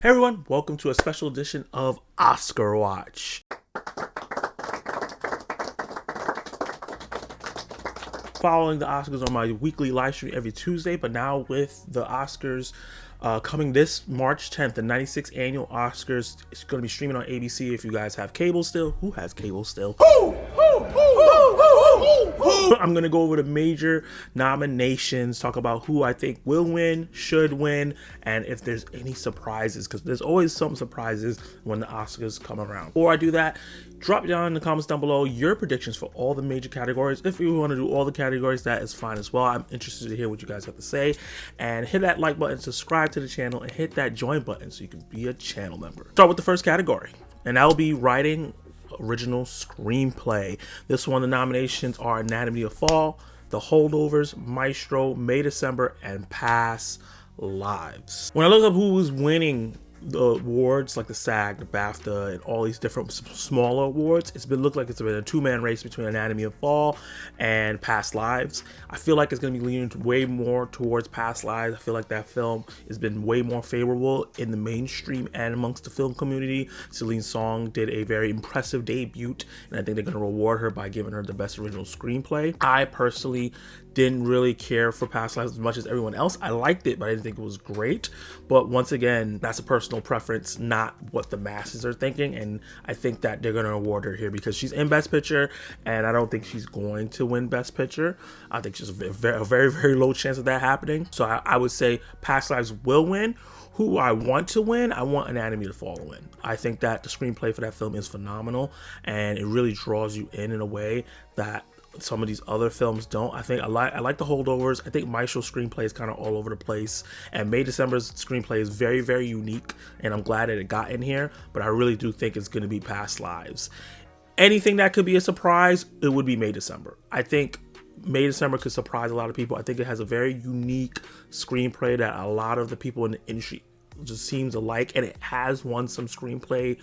Hey everyone, welcome to a special edition of Oscar Watch. Following the Oscars on my weekly live stream every Tuesday, but now with the Oscars coming this March 10th, the 96th annual Oscars. It's going to be streaming on ABC if you guys have cable still. Who has cable still? I'm going to go over the major nominations, talk about who I think will win, should win, and if there's any surprises, because there's always some surprises when the Oscars come around. Before I do that, drop down in the comments down below your predictions for all the major categories. If you want to do all the categories, that is fine as well. I'm interested to hear what you guys have to say. And hit that like button, subscribe to the channel, and hit that join button so you can be a channel member. Start with the first category, and that will be writing original screenplay. This one, the nominations are Anatomy of Fall, The Holdovers, Maestro, May December, and Past Lives. When I look up who was winning the awards, like the SAG, the BAFTA, and all these different smaller awards, it's been like it's been a two-man race between Anatomy of Fall and Past Lives. I feel like it's going to be leaning way more towards Past Lives. I feel like that film has been way more favorable in the mainstream and amongst the film community. Cillian Song did a very impressive debut, and I think they're going to reward her by giving her the best original screenplay. I personally didn't really care for Past Lives as much as everyone else. I liked it, but I didn't think it was great. But once again, that's a personal preference, not what the masses are thinking. And I think that they're going to award her here because she's in Best Picture, and I don't think she's going to win Best Picture. I think there's a very low chance of that happening. So I would say Past Lives will win. Who I want to win, I want Anatomy to Fall to win. I think that the screenplay for that film is phenomenal, and it really draws you in a way that some of these other films don't. I like The Holdovers. I think Maestro's screenplay is kind of all over the place, and May December's screenplay is very unique, and I'm glad that it got in here, but I really do think it's going to be Past Lives. Anything that could be a surprise, it would be May December. I think May December could surprise a lot of people. I think it has a very unique screenplay that a lot of the people in the industry just seems alike, and it has won some screenplay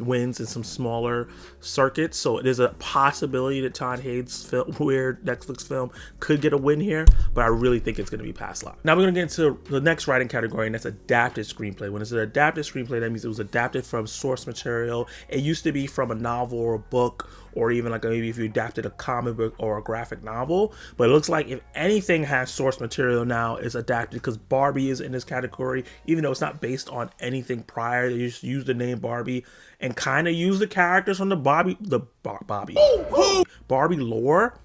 wins in some smaller circuits, so it is a possibility that Todd Haynes' film, weird Netflix film, could get a win here, but I really think it's going to be Past Lives. Now we're going to get into the next writing category, and that's adapted screenplay. When it's an adapted screenplay, that means it was adapted from source material. It used to be from a novel or a book, or even like maybe if you adapted a comic book or a graphic novel. But it looks like if anything has source material now, it's adapted, because Barbie is in this category, even though it's not based on anything prior. They just use the name Barbie and kind of use the characters from the Barbie lore,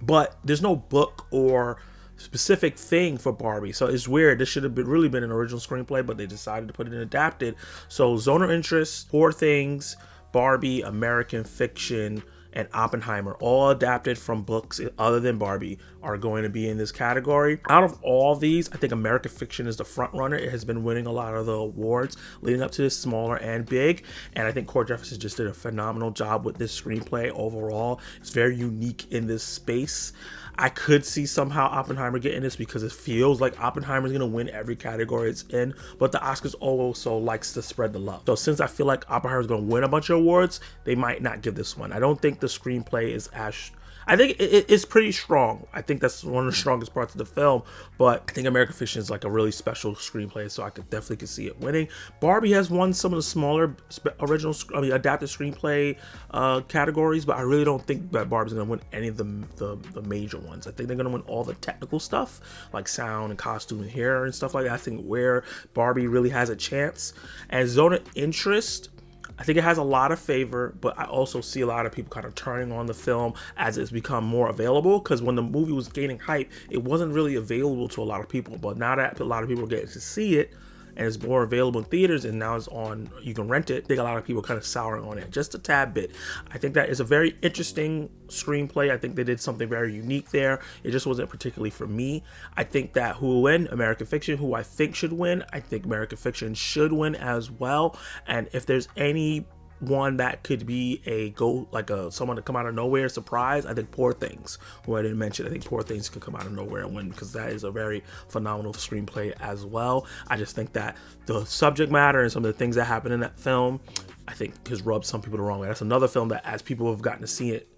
but there's no book or specific thing for Barbie, so it's weird. This should have really been an original screenplay, but they decided to put it in adapted. So Zone of Interest, Poor Things, Barbie, American Fiction, and Oppenheimer, all adapted from books other than Barbie, are going to be in this category. Out of all of these, I think American Fiction is the front runner. It has been winning a lot of the awards leading up to this, smaller and big, and I think Cord Jefferson just did a phenomenal job with this screenplay overall. It's very unique in this space. I could see somehow Oppenheimer getting this because it feels like Oppenheimer is going to win every category it's in, but the Oscars also likes to spread the love. So since I feel like Oppenheimer is going to win a bunch of awards, they might not give this one. I don't think the screenplay is as... I think it's pretty strong. I think that's one of the strongest parts of the film, but I think American Fiction is like a really special screenplay, so I definitely see it winning. Barbie has won some of the smaller adapted screenplay categories, but I really don't think that Barbie's going to win any of the major ones. I think they're going to win all the technical stuff, like sound and costume and hair and stuff like that. I think where Barbie really has a chance. And Zone of Interest, I think it has a lot of favor, but I also see a lot of people kind of turning on the film as it's become more available, because when the movie was gaining hype, it wasn't really available to a lot of people. But now that a lot of people are getting to see it, and it's more available in theaters, and now it's on, you can rent it, I think a lot of people are kind of souring on it just a tad bit. I think that is a very interesting screenplay. I think they did something very unique there. It just wasn't particularly for me. I think that who will win? American Fiction. Who I think should win? I think American Fiction should win as well. And if there's any one that could be someone to come out of nowhere surprise, I think Poor Things, who I didn't mention, I think Poor Things could come out of nowhere and win, because that is a very phenomenal screenplay as well. I just think that the subject matter and some of the things that happen in that film, I think, has rubbed some people the wrong way. That's another film that, as people have gotten to see it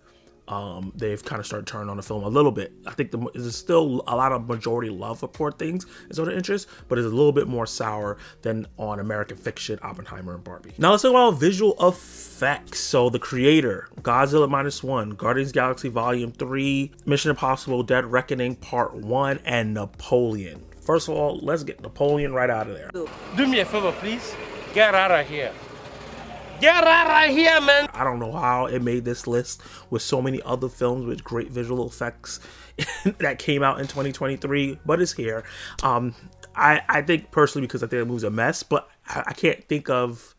they've kind of started turning on the film a little bit. I think there's still a lot of majority love for Poor Things and Zone of Interest, but it's a little bit more sour than on American Fiction, Oppenheimer, and Barbie. Now let's talk about visual effects. So the creator, Godzilla -1, Guardians of the Galaxy Volume 3, Mission Impossible Dead Reckoning Part 1, and Napoleon. First of all, let's get Napoleon right out of there. Do me a favor, please. Get out of here. Get out of here, man. I don't know how it made this list with so many other films with great visual effects that came out in 2023, but it's here. I think personally, because I think the movie's a mess, but I can't think of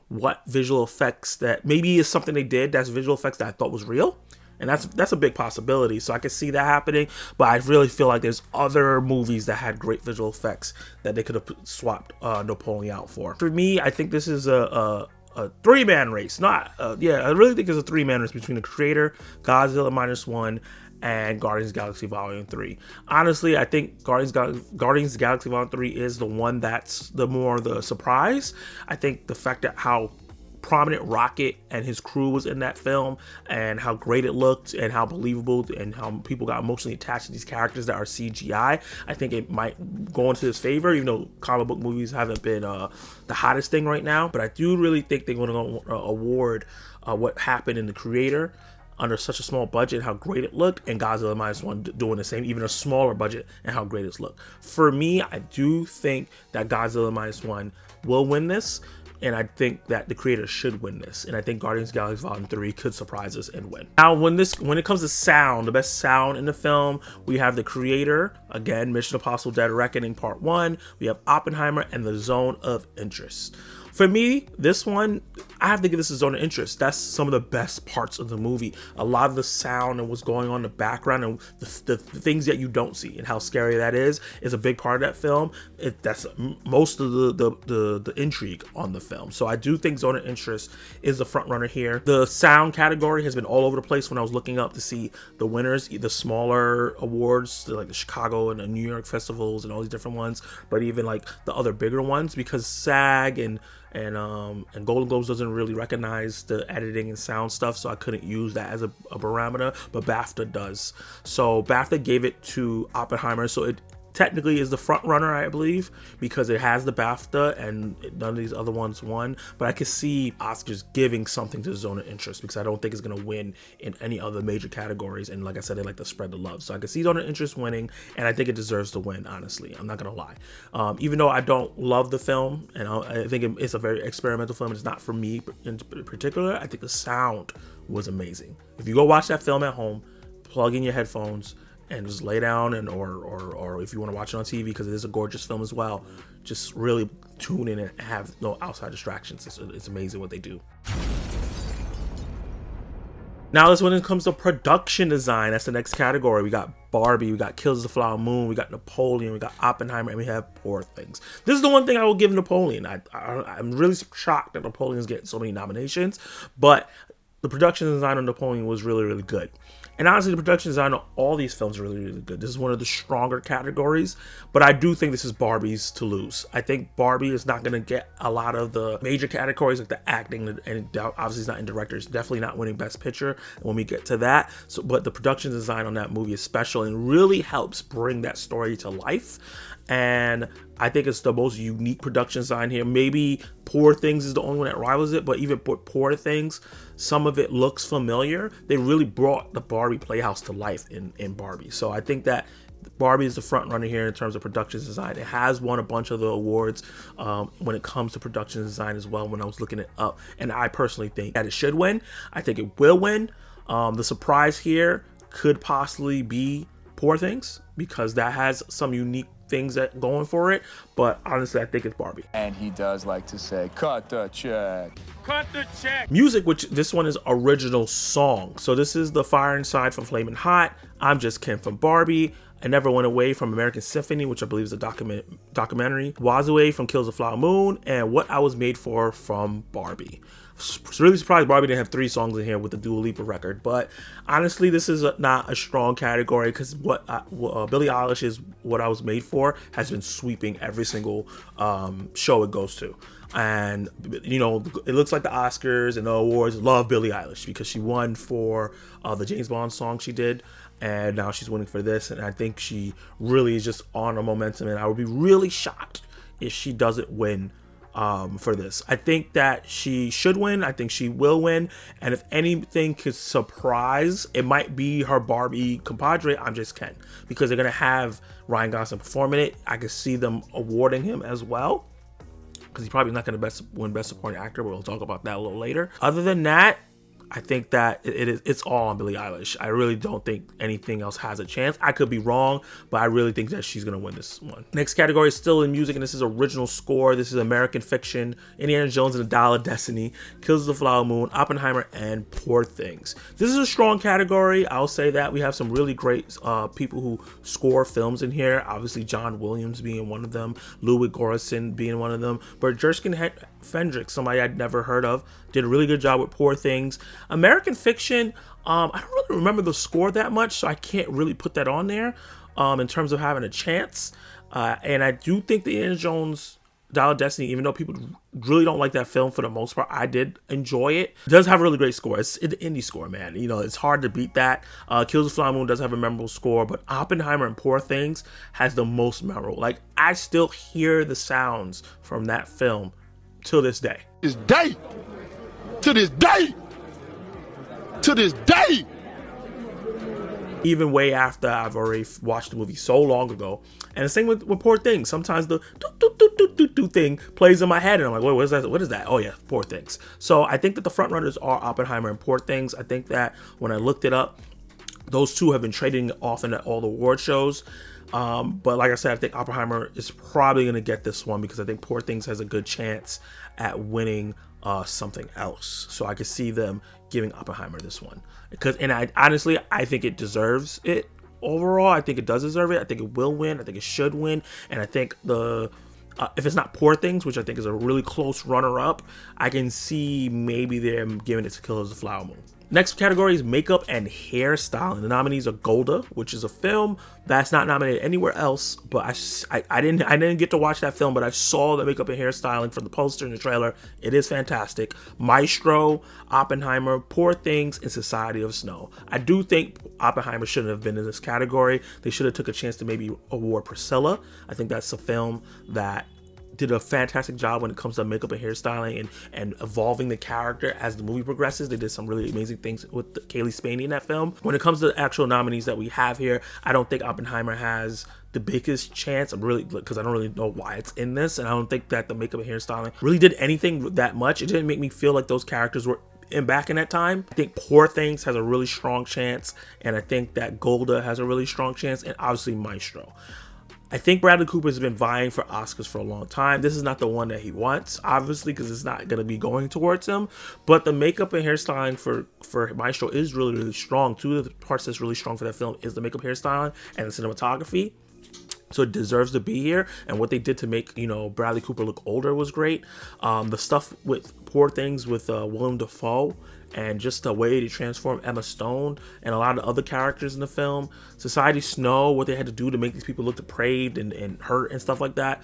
what visual effects that maybe is something they did that's visual effects that I thought was real. And that's a big possibility. So I can see that happening. But I really feel like there's other movies that had great visual effects that they could have swapped Napoleon out for. For me, I think this is a three-man race. I really think it's a three-man race between the creator, Godzilla -1, and Guardians of the Galaxy Volume 3. Honestly, I think Guardians of the Galaxy Volume 3 is the one that's the surprise. I think the fact that how prominent Rocket and his crew was in that film, and how great it looked, and how believable, and how people got emotionally attached to these characters that are CGI, I think it might go into his favor, even though comic book movies haven't been the hottest thing right now. But I do really think they're going to award what happened in the creator under such a small budget, how great it looked, and Godzilla -1 doing the same, even a smaller budget, and how great it's looked. For me, I do think that Godzilla -1 will win this, and I think that the creator should win this, and I think Guardians of the Galaxy Volume 3 could surprise us and win. Now, when it comes to sound, the best sound in the film, we have the creator, again, Mission Impossible Dead Reckoning Part 1, we have Oppenheimer, and the Zone of Interest. For me, this one, I have to give this a Zone of Interest. That's some of the best parts of the movie. A lot of the sound and what's going on in the background and the things that you don't see and how scary that is a big part of that film. That's most of the intrigue on the film. So I do think Zone of Interest is the front runner here. The sound category has been all over the place when I was looking up to see the winners, the smaller awards, like the Chicago and the New York festivals and all these different ones, but even like the other bigger ones, because SAG and Golden Globes doesn't really recognize the editing and sound stuff, so I couldn't use that as a barometer, but BAFTA does. So BAFTA gave it to Oppenheimer, so it technically is the front runner, I believe, because it has the BAFTA and none of these other ones won. But I could see Oscars giving something to Zone of Interest, because I don't think it's going to win in any other major categories. And like I said, they like to spread the love. So I could see Zone of Interest winning, and I think it deserves to win, honestly. I'm not going to lie. Even though I don't love the film, and I think it's a very experimental film, it's not for me in particular, I think the sound was amazing. If you go watch that film at home, plug in your headphones, and just lay down, and or if you want to watch it on TV, because it is a gorgeous film as well, just really tune in and have no outside distractions. It's amazing what they do. Now, when it comes to production design, that's the next category. We got Barbie, we got Killers of the Flower Moon, we got Napoleon, we got Oppenheimer, and we have Poor Things. This is the one thing I will give Napoleon. I'm really shocked that Napoleon's getting so many nominations, but the production design on Napoleon was really, really good. And honestly, the production design on all these films are really, really good. This is one of the stronger categories, but I do think this is Barbie's to lose. I think Barbie is not going to get a lot of the major categories like the acting, and obviously it's not in director. It's definitely not winning Best Picture when we get to that. So, but the production design on that movie is special and really helps bring that story to life. And I think it's the most unique production design here. Maybe Poor Things is the only one that rivals it, but even Poor Things, some of it looks familiar. They really brought the Barbie playhouse to life in Barbie. So I think that Barbie is the front runner here in terms of production design. It has won a bunch of the awards when it comes to production design as well when I was looking it up. And I personally think that it should win. I think it will win. The surprise here could possibly be Poor Things, because that has some unique things that going for it, but honestly I think it's Barbie. And he does like to say, cut the check. Cut the check. Music, which this one is original song. So this is The Fire Inside from Flamin' Hot, I'm Just Kim from Barbie, I Never Went Away from American Symphony, which I believe is a documentary. Was Away from Kills the Flower Moon, and What I Was Made For from Barbie. Really surprised Barbie didn't have 3 songs in here with the Dua Lipa record, but honestly, this is not a strong category because Billie Eilish's What I Was Made For has been sweeping every single show it goes to. And, you know, it looks like the Oscars and the awards love Billie Eilish because she won for the James Bond song she did, and now she's winning for this, and I think she really is just on a momentum, and I would be really shocked if she doesn't win for this. I think that she should win. I think she will win. And if anything could surprise, it might be her Barbie compadre, I'm Just Ken, because they're going to have Ryan Gosling perform in it. I could see them awarding him as well, because he's probably not going to win Best Supporting Actor, but we'll talk about that a little later. Other than that, I think that it's all on Billie Eilish. I really don't think anything else has a chance. I could be wrong, but I really think that she's going to win this one. Next category is still in music, and this is original score. This is American Fiction, Indiana Jones and the Dial of Destiny, Kills the Flower Moon, Oppenheimer, and Poor Things. This is a strong category. I'll say that. We have some really great people who score films in here. Obviously, John Williams being one of them, Ludwig Göransson being one of them, but Jerskin Fendrick, somebody I'd never heard of, did a really good job with Poor Things. American Fiction, I don't really remember the score that much, so I can't really put that on there in terms of having a chance. And I do think the Indiana Jones Dial of Destiny, even though people really don't like that film for the most part, I did enjoy it. It does have a really great score. It's the indie score, man. You know, it's hard to beat that. Kills the Flower Moon does have a memorable score, but Oppenheimer and Poor Things has the most memorable. Like, I still hear the sounds from that film till this day. To this day. Even way after I've already watched the movie so long ago. And the same with Poor Things. Sometimes the do thing plays in my head, and I'm like, wait, what is that? What is that? Oh yeah, Poor Things. So I think that the front runners are Oppenheimer and Poor Things. I think that when I looked it up, those two have been trading often at all the award shows. But like I said, I think Oppenheimer is probably going to get this one because I think Poor Things has a good chance at winning something else. So I could see them giving Oppenheimer this one, and I honestly think it deserves it. Overall, I think it does deserve it. I think it will win. I think it should win, and I think if it's not Poor Things, which I think is a really close runner-up, I can see maybe them giving it to Killers of the Flower Moon. Next category is makeup and hairstyling. The nominees are Golda, which is a film that's not nominated anywhere else, but I didn't get to watch that film, but I saw the makeup and hairstyling from the poster and the trailer. It is fantastic. Maestro, Oppenheimer, Poor Things, and Society of Snow. I do think Oppenheimer shouldn't have been in this category. They should have took a chance to maybe award Priscilla. I think that's a film that did a fantastic job when it comes to makeup and hairstyling and evolving the character as the movie progresses. They did some really amazing things with Kaylee Spaney in that film. When it comes to the actual nominees that we have here, I don't think Oppenheimer has the biggest chance. Because I don't really know why it's in this, and I don't think that the makeup and hairstyling really did anything that much. It didn't make me feel like those characters were back in that time. I think Poor Things has a really strong chance, and I think that Golda has a really strong chance, and obviously Maestro. I think Bradley Cooper has been vying for Oscars for a long time. This is not the one that he wants, obviously, because it's not going to be going towards him. But the makeup and hairstyling for Maestro is really, really strong. Two of the parts that's really strong for that film is the makeup, hairstyling, and the cinematography. So it deserves to be here. And what they did to make, Bradley Cooper look older was great. The stuff with Poor Things with Willem Dafoe, and just the way to transform Emma Stone and a lot of other characters in the film. Society Snow, what they had to do to make these people look depraved and hurt and stuff like that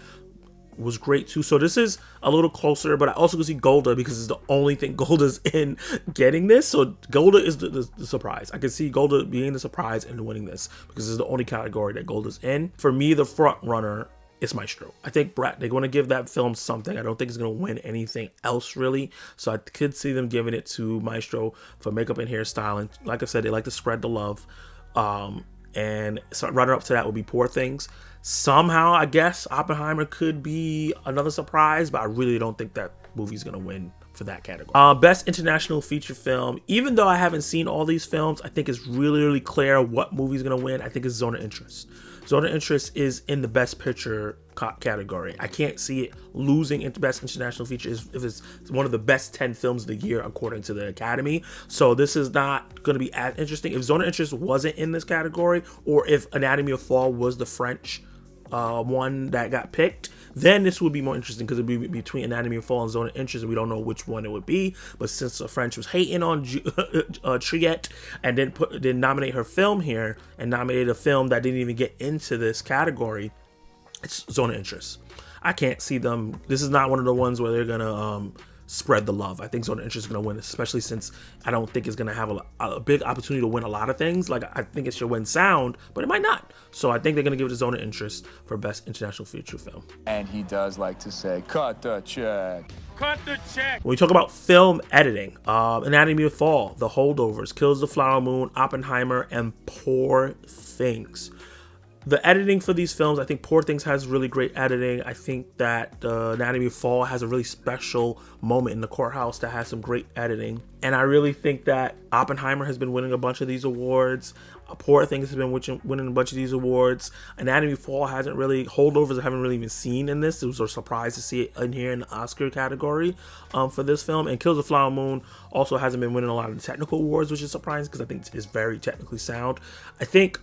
was great too. So this is a little closer, but I also can see Golda because it's the only thing Golda's in getting this. So Golda is the surprise. I can see Golda being the surprise and winning this because it's the only category that Golda's in. For me, the front runner is Maestro. I think they're going to give that film something. I don't think it's going to win anything else really. So I could see them giving it to Maestro for makeup and hairstyling. Like I said, they like to spread the love. And so runner up to that would be Poor Things. Somehow, I guess Oppenheimer could be another surprise, but I really don't think that movie's going to win for that category. Best international feature film. Even though I haven't seen all these films, I think it's really, really clear what movie's going to win. I think it's Zone of Interest. Zone of Interest is in the Best Picture category. I can't see it losing into Best International Feature if it's one of the best 10 films of the year according to the Academy. So this is not going to be as interesting. If Zone of Interest wasn't in this category, or if Anatomy of Fall was the French one that got picked, then this would be more interesting, because it'd be between Anatomy of Fall and Zone of Interest, and we don't know which one it would be. But since the French was hating on Triette and didn't nominate her film here, and nominated a film that didn't even get into this category, it's Zone of Interest. I can't see them. This is not one of the ones where they're gonna spread the love. I think Zone of Interest is gonna win, especially since I don't think it's gonna have a big opportunity to win a lot of things. Like, I think it should win sound, but it might not. So I think they're gonna give it to Zone of Interest for Best International Feature Film. And he does like to say, cut the check. Cut the check. When we talk about film editing, Anatomy of Fall, The Holdovers, Kills the Flower Moon, Oppenheimer, and Poor Things. The editing for these films, I think Poor Things has really great editing. I think that Anatomy of Fall has a really special moment in the courthouse that has some great editing. And I really think that Oppenheimer has been winning a bunch of these awards. Poor Things has been winning a bunch of these awards. Anatomy of Fall hasn't really, Holdovers I haven't really even seen in this. It was a surprise to see it in here in the Oscar category for this film. And Kills the Flower Moon also hasn't been winning a lot of the technical awards, which is surprising because I think it's very technically sound. I think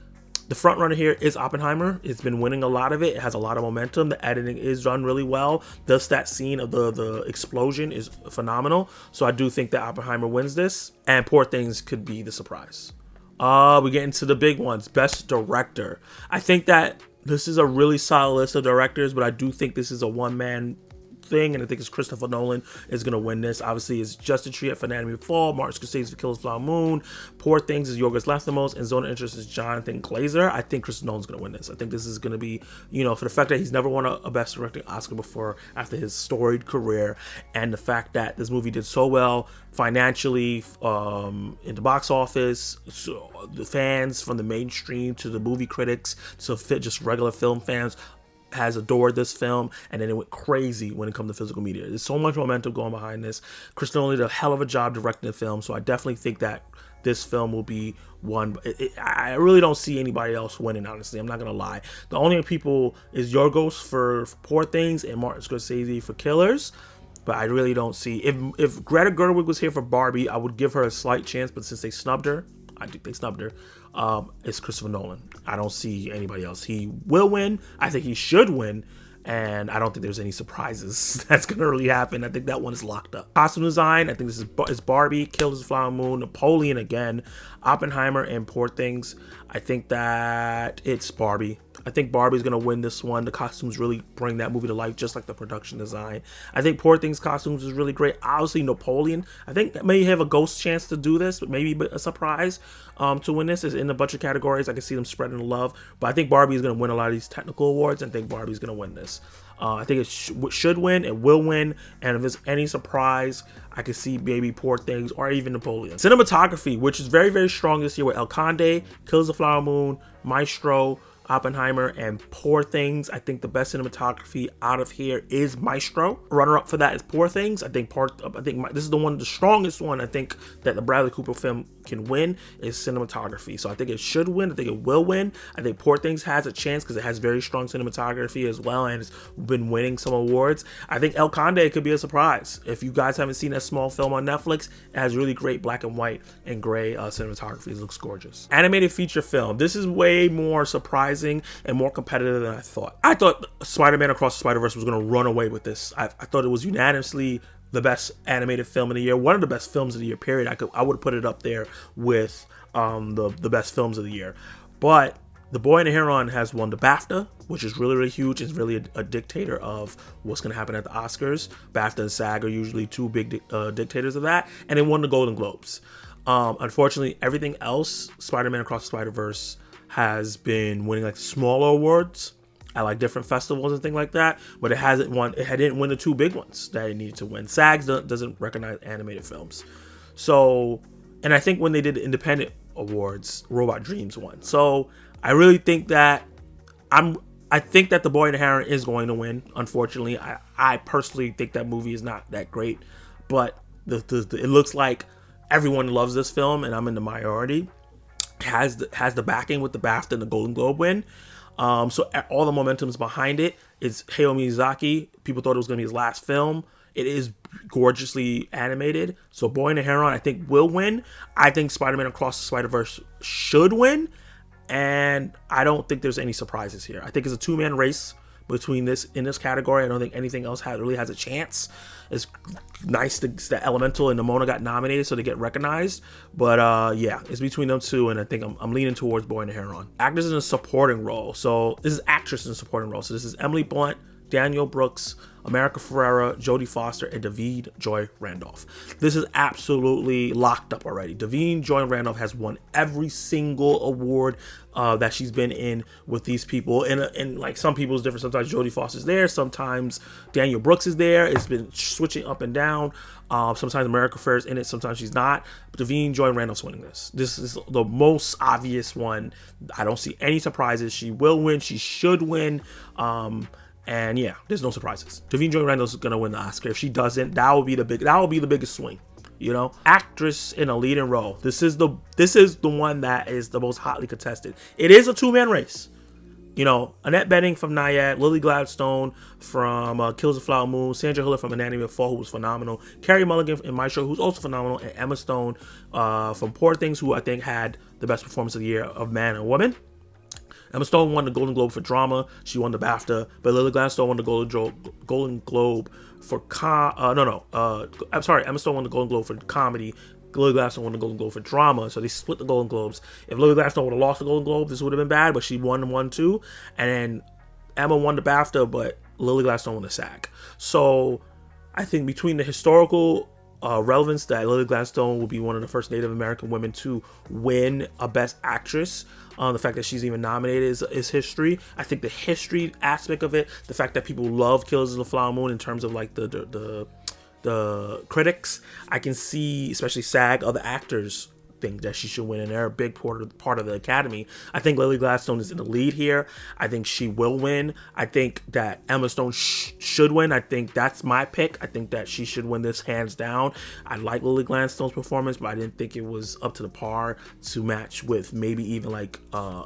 the front runner here is Oppenheimer. It's been winning a lot of it. It has a lot of momentum. The editing is done really well. Thus, that scene of the explosion is phenomenal. So I do think that Oppenheimer wins this, and Poor Things could be the surprise. We get into the big ones. Best Director. I think that this is a really solid list of directors, but I do think this is a one-man thing, and I think it's Christopher Nolan is going to win this. Obviously, it's Justin Triet for Anatomy of Fall, Martin Scorsese for Kills the Flower Moon, Poor Things is Yorgos Lanthimos, and Zone of Interest is Jonathan Glazer. I think Christopher Nolan's going to win this. I think this is going to be, for the fact that he's never won a Best Directing Oscar before after his storied career, and the fact that this movie did so well financially in the box office, so the fans from the mainstream to the movie critics to just regular film fans has adored this film, and then it went crazy when it comes to physical media. There's so much momentum going behind this. Chris Nolan did a hell of a job directing the film, so I definitely think that this film will be one. I really don't see anybody else winning, honestly. I'm not gonna lie. The only people is Yorgos for Poor Things and Martin Scorsese for Killers. But I really don't see, if Greta Gerwig was here for Barbie, I would give her a slight chance. But since they snubbed her, I think they snubbed her. It's Christopher Nolan. I don't see anybody else. He will win. I think he should win. And I don't think there's any surprises that's going to really happen. I think that one is locked up. Costume design, I think this is Barbie, Kills the Flower Moon, Napoleon again, Oppenheimer, and Poor Things. I think that it's Barbie. I think Barbie's going to win this one. The costumes really bring that movie to life, just like the production design. I think Poor Things costumes is really great. Obviously, Napoleon, I think may have a ghost chance to do this, but maybe a surprise to win this is in a bunch of categories. I can see them spreading the love, but I think Barbie is going to win a lot of these technical awards, and I think Barbie's going to win this. I think it should win, it will win, and if there's any surprise, I could see maybe Poor Things or even Napoleon. Cinematography, which is very, very strong this year with El Conde, Kills the Flower Moon, Maestro, Oppenheimer, and Poor Things. I think the best cinematography out of here is Maestro. Runner-up for that is Poor Things. I think this is the strongest one I think that the Bradley Cooper film can win is cinematography. So I think it should win. I think it will win. I think Poor Things has a chance because it has very strong cinematography as well, and it's been winning some awards. I think El Conde could be a surprise. If you guys haven't seen that small film on Netflix, it has really great black and white and gray cinematography. It looks gorgeous. Animated feature film. This is way more surprising and more competitive than I thought. I thought Spider-Man Across the Spider-Verse was going to run away with this. I thought it was unanimously the best animated film of the year, one of the best films of the year, period. I would put it up there with the best films of the year. But The Boy and the Heron has won the BAFTA, which is really, really huge. It's really a dictator of what's going to happen at the Oscars. BAFTA and SAG are usually two big dictators of that. And it won the Golden Globes. Unfortunately, everything else, Spider-Man Across the Spider-Verse has been winning like smaller awards at like different festivals and things like that, but it didn't win the two big ones that it needed to win. SAG doesn't recognize animated films. So, and I think when they did the independent awards, Robot Dreams won. So I really think that I think that The Boy and the Heron is going to win. Unfortunately, I personally think that movie is not that great, but it looks like everyone loves this film, and I'm in the minority. Has the backing with the BAFTA and the Golden Globe win. So all the momentum's behind it. It's Hayao Miyazaki. People thought it was going to be his last film. It is gorgeously animated. So Boy and the Heron, I think, will win. I think Spider-Man Across the Spider-Verse should win. And I don't think there's any surprises here. I think it's a two-man race between this in this category. I don't think anything else really has a chance. It's nice that Elemental and Nimona got nominated so they get recognized. But yeah, it's between them two, and I think I'm leaning towards Boy and the Heron. Actors in a supporting role. So this is actress in a supporting role. So this is Emily Blunt, Danielle Brooks, America Ferrera, Jodie Foster, and Davide Joy Randolph. This is absolutely locked up already. Davide Joy Randolph has won every single award that she's been in with these people. And like some people is different. Sometimes Jodie Foster's there. Sometimes Danielle Brooks is there. It's been switching up and down. Sometimes America Ferrera's in it. Sometimes she's not. But Davide Joy Randolph's winning this. This is the most obvious one. I don't see any surprises. She will win. She should win. And yeah, there's no surprises. Davide Joy Randolph's gonna win the Oscar. If she doesn't, that will be the biggest swing. You know, actress in a leading role. This is the one that is the most hotly contested. It is a two-man race. You know, Annette Bening from Nyad, Lily Gladstone from Kills the Flower Moon, Sandra Hüller from Anatomy of Fall, who was phenomenal, Carey Mulligan in Maestro, who's also phenomenal, and Emma Stone from Poor Things, who I think had the best performance of the year of Man and Woman. Emma Stone won the Golden Globe for drama. She won the BAFTA, but Lily Gladstone won the Golden Globe for Emma Stone won the Golden Globe for comedy. Lily Gladstone won the Golden Globe for drama, so they split the Golden Globes. If Lily Gladstone would have lost the Golden Globe, this would have been bad, but she won one too. And then Emma won the BAFTA, but Lily Gladstone won the SAG. So I think between the historical relevance that Lily Gladstone will be one of the first Native American women to win a Best Actress, the fact that she's even nominated is history. I think the history aspect of it, the fact that people love Killers of the Flower Moon in terms of like the critics, I can see, especially SAG, other actors think that she should win, and they're a big part of the Academy. I think Lily Gladstone is in the lead here. I think she will win. I think that Emma Stone should win. I think that's my pick. I think that she should win this hands down. I like Lily Gladstone's performance, but I didn't think it was up to the par to match with maybe even like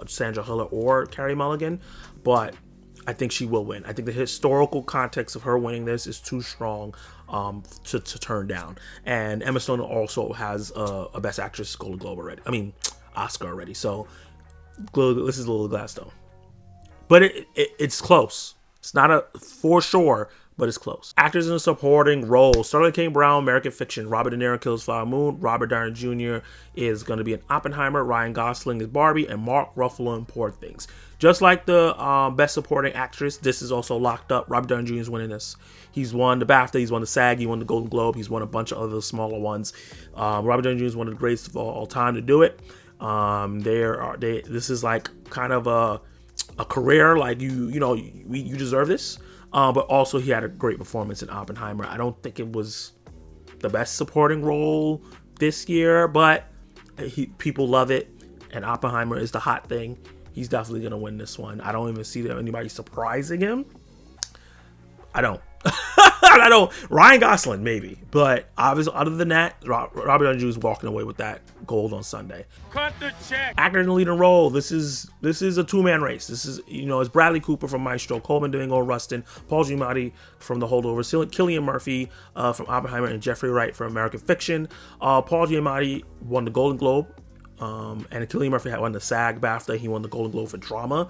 Sandra Hüller or Carey Mulligan. But I think she will win. I think the historical context of her winning this is too strong to turn down. And Emma Stone also has a Best Actress Golden Globe already. I mean, Oscar already. So this is Lily Gladstone. But it's close. It's not a for sure, but it's close. Actors in a supporting role. Sterling K. Brown, American Fiction. Robert De Niro, Kills Flower Moon. Robert Downey Jr. is going to be an Oppenheimer. Ryan Gosling is Barbie. And Mark Ruffalo in Poor Things. Just like the Best Supporting Actress, this is also locked up. Robert Downey Jr. is winning this. He's won the BAFTA, he's won the SAG, he won the Golden Globe, he's won a bunch of other smaller ones. Robert Downey Jr. is one of the greatest of all time to do it. This is like kind of a career, like you deserve this. But also he had a great performance in Oppenheimer. I don't think it was the best supporting role this year, but people love it, and Oppenheimer is the hot thing. He's definitely going to win this one. I don't even see anybody surprising him. I don't. I don't. Ryan Gosling, maybe. But obviously, other than that, Robert Downey Jr. is walking away with that gold on Sunday. Cut the check. Actor in the leading role. This is a two-man race. This is, it's Bradley Cooper from Maestro, Colman, Domingo, Rustin, Paul Giamatti from The Holdovers, Cillian Murphy from Oppenheimer, and Jeffrey Wright from American Fiction. Paul Giamatti won the Golden Globe. And Cillian Murphy had won the SAG BAFTA. He won the Golden Globe for drama.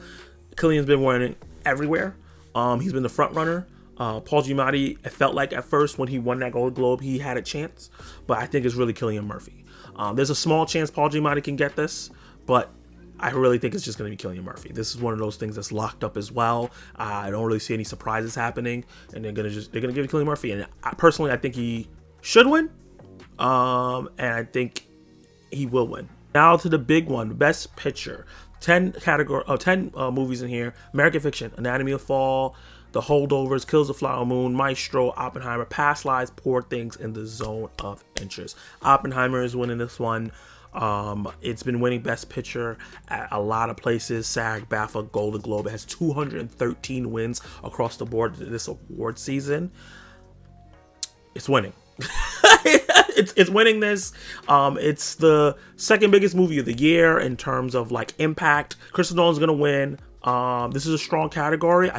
Cillian's been winning everywhere. He's been the front runner. Paul Giamatti, it felt like at first when he won that Golden Globe, he had a chance, but I think it's really Cillian Murphy. There's a small chance Paul Giamatti can get this, but I really think it's just going to be Cillian Murphy. This is one of those things that's locked up as well. I don't really see any surprises happening, and they're gonna give it Cillian Murphy. And personally, I think he should win, and I think he will win. Now to the big one, Best Picture. 10 movies in here: American Fiction, Anatomy of Fall, The Holdovers, Kills the Flower Moon, Maestro, Oppenheimer, Past Lives, Poor Things, and The Zone of Interest. Oppenheimer is winning this one. It's been winning Best Picture at a lot of places: SAG, BAFTA, Golden Globe. It has 213 wins across the board this award season. It's winning. It's winning this. It's the second biggest movie of the year in terms of like impact. Christopher Nolan's gonna win. This is a strong category.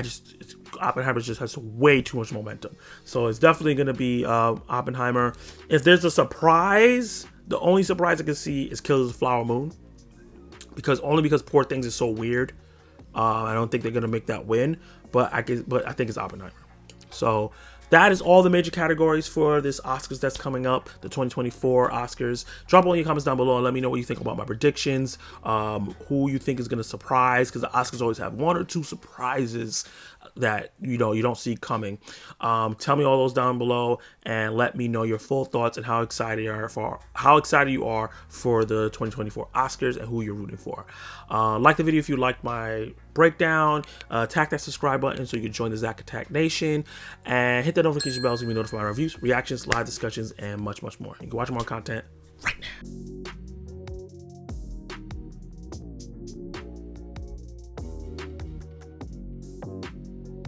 Oppenheimer just has way too much momentum. So it's definitely going to be Oppenheimer. If there's a surprise, the only surprise I can see is Killers of the Flower Moon. Because Poor Things is so weird. I don't think they're going to make that win. But I think it's Oppenheimer. So that is all the major categories for this Oscars that's coming up, the 2024 Oscars. Drop all your comments down below and let me know what you think about my predictions, who you think is going to surprise, because the Oscars always have one or two surprises that you don't see coming. Tell me all those down below and let me know your full thoughts and how excited you are for the 2024 Oscars and who you're rooting for. Like the video if you liked my breakdown. Tap that subscribe button so you can join the Zach Attack Nation, and hit that notification bell so you can be notified of my reviews, reactions, live discussions, and much more. You can watch more content right now.